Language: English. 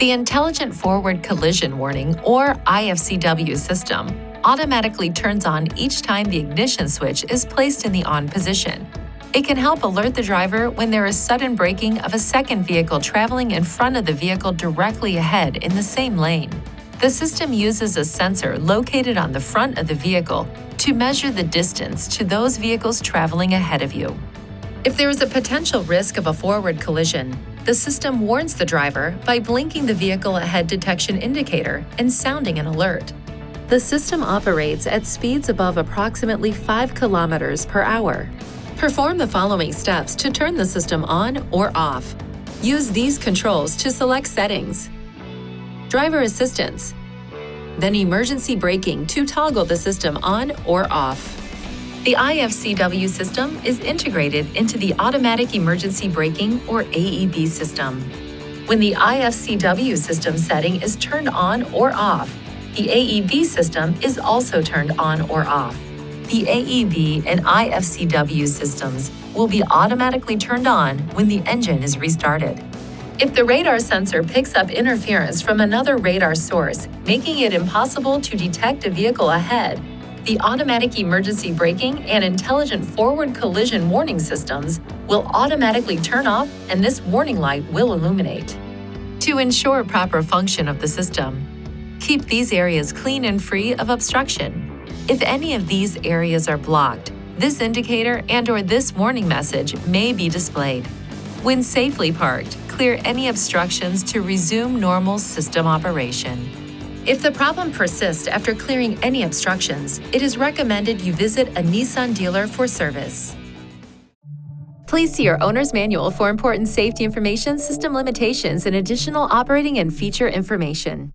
The Intelligent Forward Collision Warning, or I-FCW system, automatically turns on each time the ignition switch is placed in the on position. It can help alert the driver when there is sudden braking of a second vehicle traveling in front of the vehicle directly ahead in the same lane. The system uses a sensor located on the front of the vehicle to measure the distance to those vehicles traveling ahead of you. If there is a potential risk of a forward collision, the system warns the driver by blinking the vehicle ahead detection indicator and sounding an alert. The system operates at speeds above approximately 5 kilometers per hour. Perform the following steps to turn the system on or off. Use these controls to select settings. Driver assistance. Then emergency braking to toggle the system on or off. The I-FCW system is integrated into the Automatic Emergency Braking, or AEB system. When the I-FCW system setting is turned on or off, the AEB system is also turned on or off. The AEB and I-FCW systems will be automatically turned on when the engine is restarted. If the radar sensor picks up interference from another radar source, making it impossible to detect a vehicle ahead, the Automatic Emergency Braking and Intelligent Forward Collision Warning systems will automatically turn off, and this warning light will illuminate. To ensure proper function of the system, keep these areas clean and free of obstruction. If any of these areas are blocked, this indicator and/or this warning message may be displayed. When safely parked, clear any obstructions to resume normal system operation. If the problem persists after clearing any obstructions, it is recommended you visit a Nissan dealer for service. Please see your owner's manual for important safety information, system limitations, and additional operating and feature information.